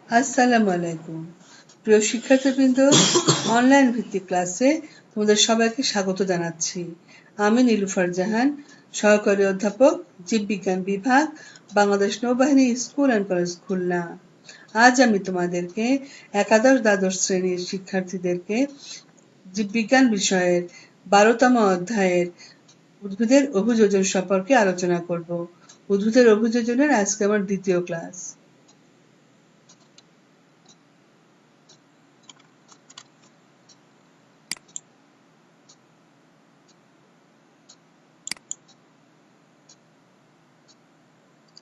আসসালামু আলাইকুম। প্রিয় শিক্ষার্থীবৃন্দ, অনলাইন ভিত্তিক ক্লাসে তোমাদের সবাইকে স্বাগত জানাচ্ছি। আমি নীলুফার জাহান, সহকারী অধ্যাপক, জীববিজ্ঞান বিভাগ, বাংলাদেশ নৌবাহিনী স্কুল অ্যান্ড কলেজ খুলনা। আজ আমি তোমাদেরকে একাদশ দ্বাদশ শ্রেণীর শিক্ষার্থীদেরকে জীববিজ্ঞান বিষয়ের 12তম অধ্যায়ের উদ্ভিদের অভিযোজন সম্পর্কে আলোচনা করব। উদ্ভিদের অভিযোজনের আজকে আমার দ্বিতীয় ক্লাস।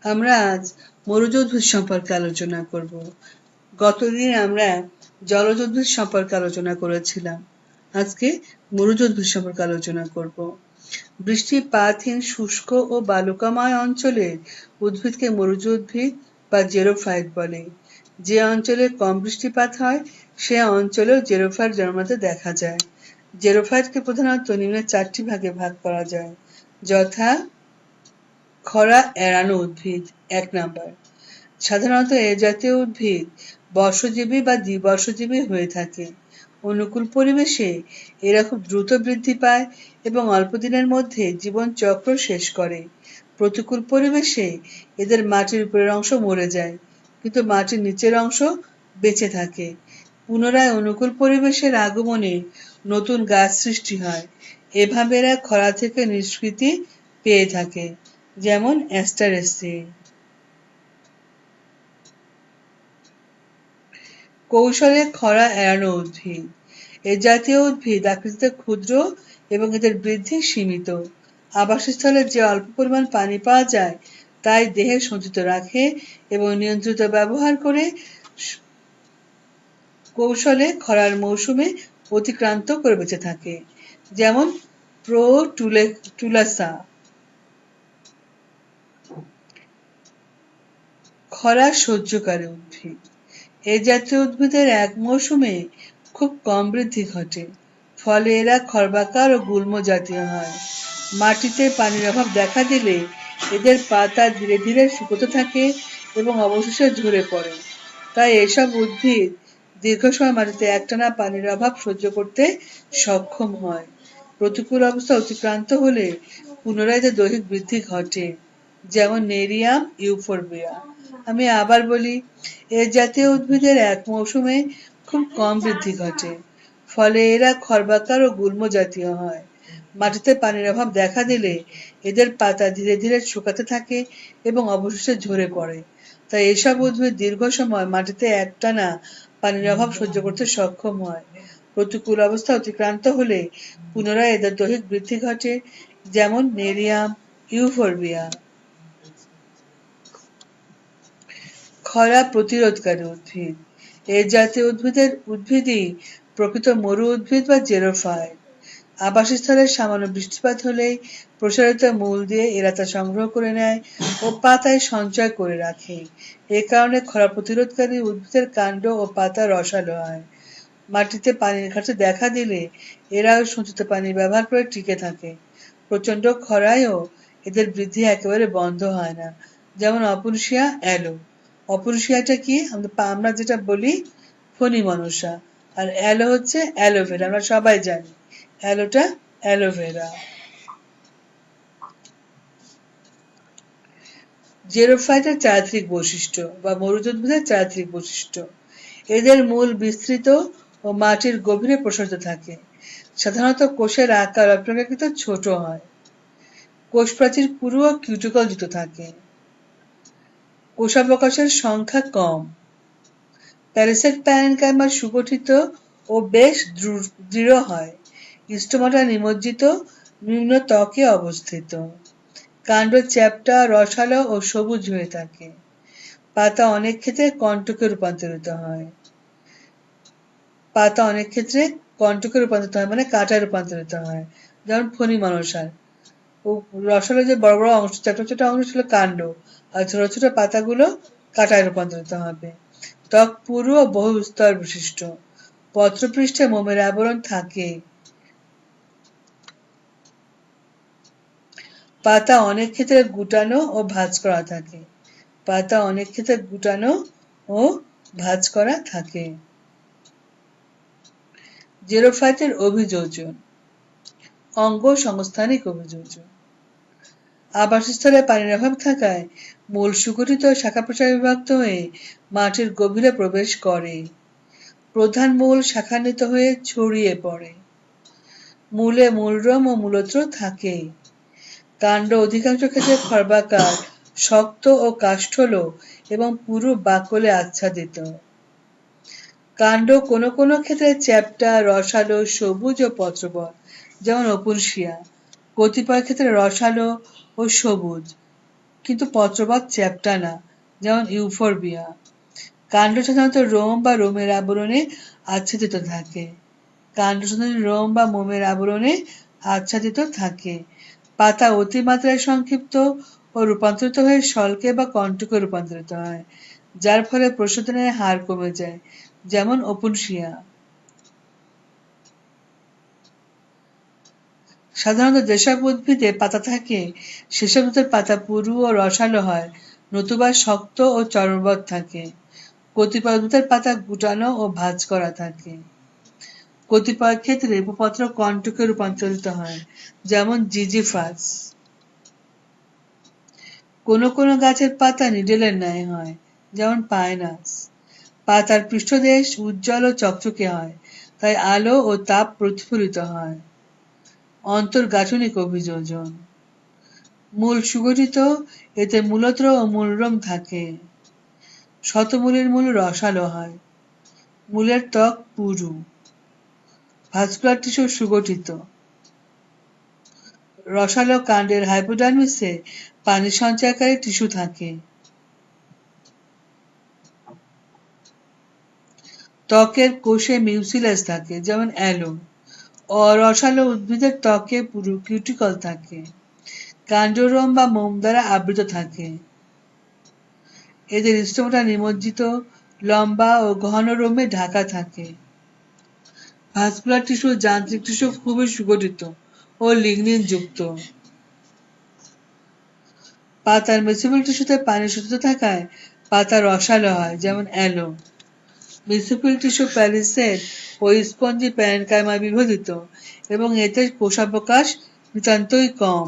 আমরা আজ মরুজ উদ্ভিদ সম্পর্কে আলোচনা করব। গতদিন আমরা জলজ উদ্ভিদ সম্পর্কে আলোচনা করেছিলাম। আজকে মরুজ উদ্ভিদ সম্পর্কে আলোচনা করব। বৃষ্টিপাতহীন শুষ্ক ও বালুকাময় অঞ্চলের উদ্ভিদকে মরুজ উদ্ভিদ বা জেরোফাইট বলে। যে অঞ্চলে কম বৃষ্টিপাত হয় সে অঞ্চলেও জেরোফাইট জন্মাতে দেখা যায়। জেরোফাইটকে প্রধানত নিম্নে 4টি ভাগে ভাগ করা যায়, যথা: খরা এড়ানো উদ্ভিদ 1 নাম্বার। সাধারণত এ জাতীয় উদ্ভিদ বর্ষজীবী বা দ্বিবর্ষজীবী হয়ে থাকে। অনুকূল পরিবেশে এরা খুব দ্রুত বৃদ্ধি পায় এবং অল্প দিনের মধ্যে জীবন চক্র শেষ করে। প্রতিকূল পরিবেশে এদের মাটির উপরের অংশ মরে যায়, কিন্তু মাটির নিচের অংশ বেঁচে থাকে। পুনরায় অনুকূল পরিবেশের আগমনে নতুন গাছ সৃষ্টি হয়। এভাবে এরা খরা থেকে নিষ্কৃতি পেয়ে থাকে, যেমন অ্যাস্টারেসি। কৌশলে খরা এড়ানো উদ্ভিদ। এ জাতীয় উদ্ভিদ আকৃতিতে ক্ষুদ্র এবং এদের বৃদ্ধি সীমিত। আবাসস্থলে যে অল্প পরিমাণ পানি পাওয়া যায় তাই দেহে সঞ্চিত রাখে এবং নিয়ন্ত্রিত ব্যবহার করে কৌশলে খরার মৌসুমে অতিক্রান্ত করে বেঁচে থাকে, যেমন প্রোটুলাসা। খরা সহ্যকারী উদ্ভিদ। এ জাতীয় উদ্ভিদের এক মৌসুমে খুব কম বৃদ্ধি ঘটে, ফলে এরা খর্বাকার ও গুল্ম জাতীয় হয়। মাটিতে পানির অভাব দেখা দিলে এদের পাতা ধীরে ধীরে শুকোতে থাকে এবং অবশেষে ঝরে পড়ে। তাই এসব উদ্ভিদ দীর্ঘ সময় মাটিতে একটানা পানির অভাব সহ্য করতে সক্ষম হয়। প্রতিকূল অবস্থা অতিক্রান্ত হলে পুনরায় এদের দৈহিক বৃদ্ধি ঘটে, যেমন নেরিয়াম ইউফোরবিয়া। আমি আবার বলি, এ জাতীয় উদ্ভিদের এক মৌসুমে খুব কম বৃদ্ধি ঘটে, ফলে এরা খর্বাকার ও গুল্ম জাতীয় হয়। মাটিতে পানির অভাব দেখা দিলে এদের পাতা ধীরে ধীরে শুকাতে থাকে এবং অবশেষে ঝরে পড়ে। তাই এসব উদ্ভিদ দীর্ঘ সময় মাটিতে একটানা পানির অভাব সহ্য করতে সক্ষম হয়। প্রতিকূল অবস্থা অতিক্রান্ত হলে পুনরায় এদের দৈহিক বৃদ্ধি ঘটে, যেমন নেরিয়াম ইউফোরবিয়া। খরা প্রতিরোধকারী উদ্ভিদ। এ জাতীয় উদ্ভিদই প্রকৃত মরু উদ্ভিদ বা জেরোফাইট। আবাসস্থলে সামান্য বৃষ্টিপাত হলেই প্রসারিত মূল দিয়ে এরা তা সংগ্রহ করে নেয় ও পাতায় সঞ্চয় করে রাখে। এ কারণে খরা প্রতিরোধকারী উদ্ভিদের কাণ্ড ও পাতা রসালো হয়। মাটিতে পানির ঘাটতি দেখা দিলে এরাও সঞ্চিত পানি ব্যবহার করে টিকে থাকে। প্রচণ্ড খরায়ও এদের বৃদ্ধি একেবারে বন্ধ হয় না, যেমন অপুরুষিয়া অ্যালো। অপুরুষিয়াটা কি? আমরা যেটা বলি ফণি মনসা, আর অ্যালো হচ্ছে অ্যালোভেরা। আমরা সবাই জানি অ্যালোটা অ্যালোভেরা। জেরোফাইটের চারিত্রিক বৈশিষ্ট্য বা মরুজ উদ্ভিদের চারিত্রিক বৈশিষ্ট্য। এদের মূল বিস্তৃত ও মাটির গভীরে প্রসারিত থাকে। সাধারণত কোষের আকার অপেক্ষাকৃত ছোট হয়। কোষ প্রাচীর পুরু ও কিউটিকল যুক্ত থাকে। কোষাবকাশের সংখ্যা কম। প্যারিসেট প্যারেনকাইমা সুগঠিত ও বেশ দৃঢ় হয়। স্টোমাটা নিমজ্জিত নিম্ন ত্বকে অবস্থিত। কাণ্ড চ্যাপ্টা, রসালো ও সবুজ হয়ে থাকে। পাতা অনেক ক্ষেত্রে কণ্টকে রূপান্তরিত হয়। মানে কাঁটায় রূপান্তরিত হয়, যেমন ফণি মনসার। ও রসালো যে বড় বড় অংশ, ছোট ছোট অংশ ছিল কাণ্ড, আর ছোট ছোট পাতাগুলো কাঁটায় রূপান্তরিত হবে। ত্বক পুরু ও বহু স্তর বিশিষ্ট। পত্রপৃষ্ঠে মোমের আবরণ থাকে। পাতা অনেক ক্ষেত্রে গুটানো ও ভাঁজ করা থাকে। ভাঁজ করা থাকে। জেরোফাইটের অভিযোজন। অঙ্গ সংস্থানিক অভিযোজন। আবাসস্থলে পানির অভাব থাকায় মূল সুগঠিত শাখা প্রশাখায় বিভক্ত হয়ে মাটির গভীরে প্রবেশ করে। প্রধান মূল শাখান্বিত হয়ে ছড়িয়ে পড়ে। মূলে মূলরম ও মূলত্র থাকে। কাণ্ড অধিকাংশ ক্ষেত্রে খর্বাকার, শক্ত ও কাষ্ঠল এবং পুরু বাকলে আচ্ছাদিত। কাণ্ড কোনো কোনো ক্ষেত্রে চ্যাপ্টা, রসালো, সবুজ ও পত্রবৎ, যেমন ওপুনশিয়া। কতিপয় ক্ষেত্রে রসালো ও সবুজ, কিন্তু পত্রবৎ চ্যাপ্টা না, যেমন ইউফোরবিয়া। কাণ্ড সাধারণত রোম বা রোমের আবরণে আচ্ছাদিত থাকে। কাণ্ড সাধারণত রোম বা মোমের আবরণে আচ্ছাদিত থাকে। পাতা অতিমাত্রায় সংক্ষিপ্ত ও রূপান্তরিত হয়ে শল্কে বা কণ্টকে রূপান্তরিত হয়, যার ফলে প্রশোধনের হার কমে যায়, যেমন ওপুনশিয়া। সাধারণত যেসব উদ্ভিদে পাতা থাকে সেসব উদ্ভিদের পাতা পুরু ও রসালো হয়, নতুবা শক্ত ও চর্মবৎ থাকে। কতিপয় উদ্ভিদের পাতা গুটানো ও ভাঁজ করা থাকে। কতিপয় ক্ষেত্রে উপপত্র কণ্টকে রূপান্তরিত হয়, যেমন জিজিফাস। কোনো কোনো গাছের পাতা নিডেলের ন্যায় হয়, যেমন পাইনাস। পাতার পৃষ্ঠদেশ উজ্জ্বল ও চকচকে হয়, তাই আলো ও তাপ প্রতিফলিত হয়। অন্তর্গাঠনিক অভিযোজন। মূল সুগঠিত, এতে মূলত্র ও মূলরম থাকে। শতমূলের মূল রসালো হয়। মূলের ত্বক পুরু। ভাস্কুলার টিস্যু সুগঠিত। রসালো কাণ্ডের হাইপোডার্মিসে পানি সঞ্চয়কারী টিস্যু থাকে। ত্বকের কোষে মিউসিলাস থাকে, যেমন অ্যালো। অরসালো উদ্ভিদের ত্বকে পুরু কিউটিকল থাকে। কাণ্ডরোম বা মোম দ্বারা আবৃত থাকে। এদের স্টোমাটা নিমজ্জিত, লম্বা ও ঘন রোমে ঢাকা থাকে। ভাস্কুলার টিস্যু যান্ত্রিক টিস্যু খুবই সুগঠিত ও লিগনিন যুক্ত। পাতার মেসোফিল টিস্যুতে পানি শোষিত থাকায় পাতা রসালো হয়, যেমন অ্যালো। মেসোফিল টিস্যু প্যালিসেড ও স্পঞ্জি প্যারেনকাইমায় বিভাজিত এবং এতে কোষাবকাশ নিতান্তই কম।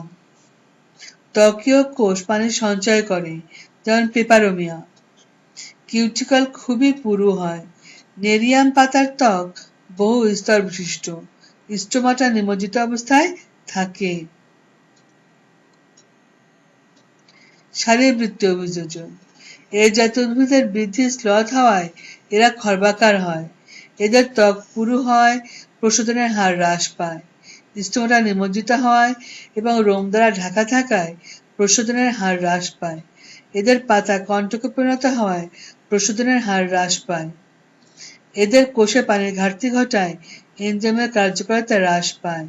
ত্বকীয় কোষ পানি সঞ্চয় করে, যেমন পেপারোমিয়া। কিউটিকল খুবই পুরু হয়। নেরিয়াম পাতার ত্বক বহু স্তর বিশিষ্ট। স্টোমাটা নিমজ্জিত অবস্থায় থাকে। শারীরবৃত্তীয় অভিযোজন। এ জাতীয় উদ্ভিদের বৃদ্ধি স্লথ হওয়ায় এরা খর্বাকার হয়। এদের ত্বক পুরু হয়, প্রশোধনের হার হ্রাস পায়। স্টোমাটা নিমজ্জিত হয় এবং রোম দ্বারা ঢাকা থাকায় প্রশোধনের হার হ্রাস পায়। এদের পাতা কণ্টকে পরিণত হওয়ায় প্রশোধনের হার হ্রাস পায়। এদের কোষে পানির ঘাটতি ঘটায়, এনজাইমের কার্যকারিতা হ্রাস পায়।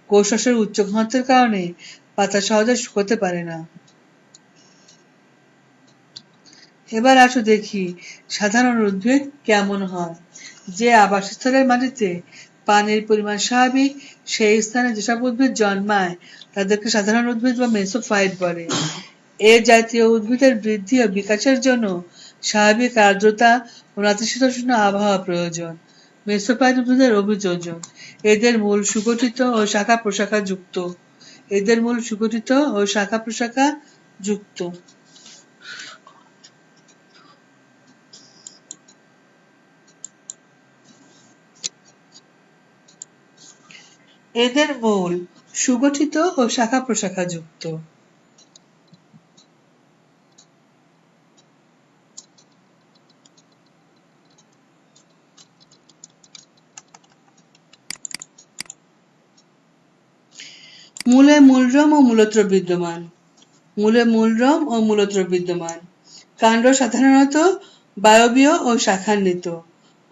কোষরসের উচ্চ ঘনত্বের কারণে পাতা সহজে শুকোতে পারে না। এবার আসো দেখি সাধারণ উদ্ভিদ কেমন হয়। যে আবাসস্থলের মাটিতে পানির পরিমাণ স্বাভাবিক, সেই স্থানে যেসব উদ্ভিদ জন্মায় তাদেরকে সাধারণ উদ্ভিদ বা মেসোফাইট বলে। এ জাতীয় উদ্ভিদের বৃদ্ধি ও বিকাশের জন্য স্বাভাবিক আর্দ্রতা ও নাতিশীতোষ্ণ আবহাওয়া প্রয়োজন। মেসোফাইট উদ্ভিদের অভিযোজন। এদের মূল সুগঠিত ও শাখা প্রশাখা যুক্ত। এদের মূল সুগঠিত ও শাখা প্রশাখা যুক্ত। এদের মূল সুগঠিত ও শাখা প্রশাখা যুক্ত। মূলে মূলরম ও মূলত্র বিদ্যমান। মূলে মূলরম ও মূলত্র বিদ্যমান। কাণ্ড সাধারণত বায়বীয় ও শাখান্বিত।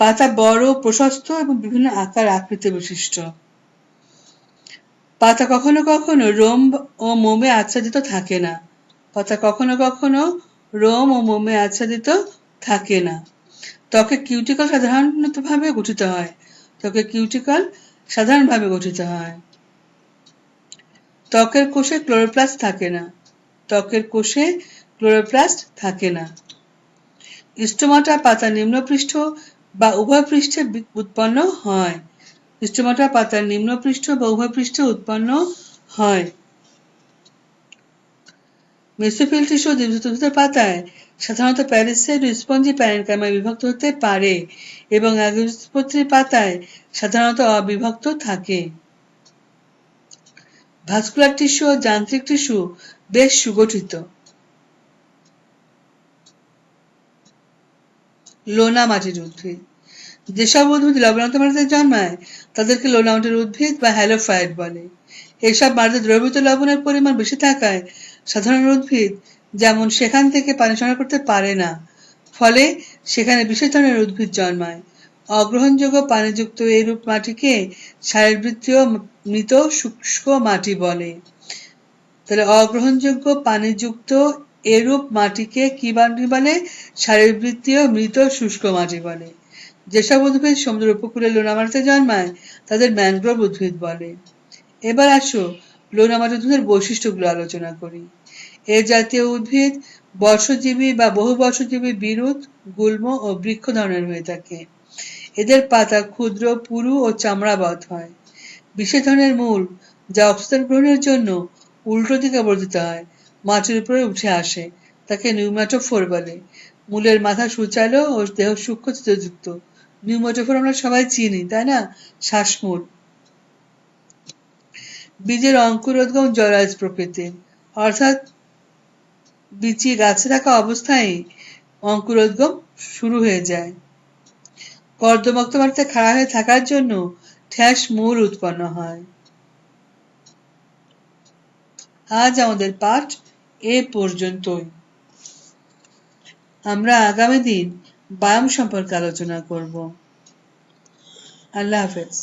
পাতা বড়, প্রশস্ত এবং বিভিন্ন আকার আকৃতি বিশিষ্ট। পাতা কখনো কখনো রোম ও মোমে আচ্ছাদিত থাকে না। পাতা কখনো কখনো রোম ও মোমে আচ্ছাদিত থাকে না। ত্বকে কিউটিকল সাধারণভাবে গঠিত হয়। ত্বকে কিউটিকল সাধারণভাবে গঠিত হয়। ত্বকের কোষে ক্লোরোপ্লাস্ট থাকে না। ত্বকের কোষে ক্লোরোপ্লাস্ট থাকে না। স্টোমাটা পাতার নিম্নপৃষ্ঠ বা উভয় পৃষ্ঠে উৎপন্ন হয়। স্টোমাটা পাতার নিম্নপৃষ্ঠ বা উভয় পৃষ্ঠে উৎপন্ন হয়। মেসোফিল টিস্যু উদ্ভিদের পাতায় সাধারণত প্যারিসাইট ও স্পঞ্জি প্যারেনকাইমায় বিভক্ত হতে পারে এবং একবীজপত্রী পাতায় সাধারণত অবিভক্ত থাকে। ভাস্কুলার টিস্যু ও যান্ত্রিক টিস্যু বেশ সুগঠিত। লোনা মাটির উদ্ভিদ। যেসব উদ্ভিদ লবণাক্ত মাটিতে জন্মায় তাদেরকে লোনা মাটির উদ্ভিদ বা হ্যালোফাইট বলে। এসব মাটিতে দ্রবীভূত লবণের পরিমাণ বেশি থাকায় সাধারণ উদ্ভিদ যেমন সেখান থেকে পানি সংগ্রহ করতে পারে না, ফলে সেখানে বিশেষ ধরনের উদ্ভিদ জন্মায়। অগ্রহণযোগ্য পানিযুক্ত এরূপ মাটিকে শারীরবৃত্তীয় মৃত শুষ্ক মাটি বলে। তাহলে অগ্রহণযোগ্য পানিযুক্ত এরূপ মাটিকে কি মাটি বলে? শারীরবৃত্তীয় মৃত শুষ্ক মাটি বলে। যেসব উদ্ভিদ সমুদ্র উপকূলে লোনা মাটিতে জন্মায় তাদের ম্যানগ্রোভ উদ্ভিদ বলে। এবার আসো লোনা মাটির উদ্ভিদের বৈশিষ্ট্যগুলো আলোচনা করি। এ জাতীয় উদ্ভিদ বর্ষজীবী বা বহু বর্ষজীবী বিরুৎ, গুল্ম ও বৃক্ষ ধরনের হয়ে থাকে। এদের পাতা ক্ষুদ্র, পুরু ও চামড়াবৎ হয়। বিশেষ ধরনের মূল যা অক্সিজেন গ্রহণের জন্য উল্টো দিকে বর্ধিত হয় মাটির উপরে উঠে আসে, তাকে নিউম্যাটোফোর বলে। মূলের মাথা সূচালো ও দেহ সূক্ষ্ম ছিদ্রযুক্ত। নিউম্যাটোফোর আমরা সবাই চিনি, তাই না? শ্বাসমূল। বীজের অঙ্কুরোদ্গম জরায়ুজ প্রকৃতির, অর্থাৎ বীজটি গাছে থাকা অবস্থায় অঙ্কুরোদ্গম শুরু হয়ে যায়। কর্দমাক্ত মাটিতে খাড়া হয়ে থাকার জন্য ঠ্যাস মূল উৎপন্ন হয়। আজ আমাদের পাঠ এ পর্যন্তই। আমরা আগামী দিন ব্যায়াম সম্পর্কে আলোচনা করব। আল্লাহ হাফেজ।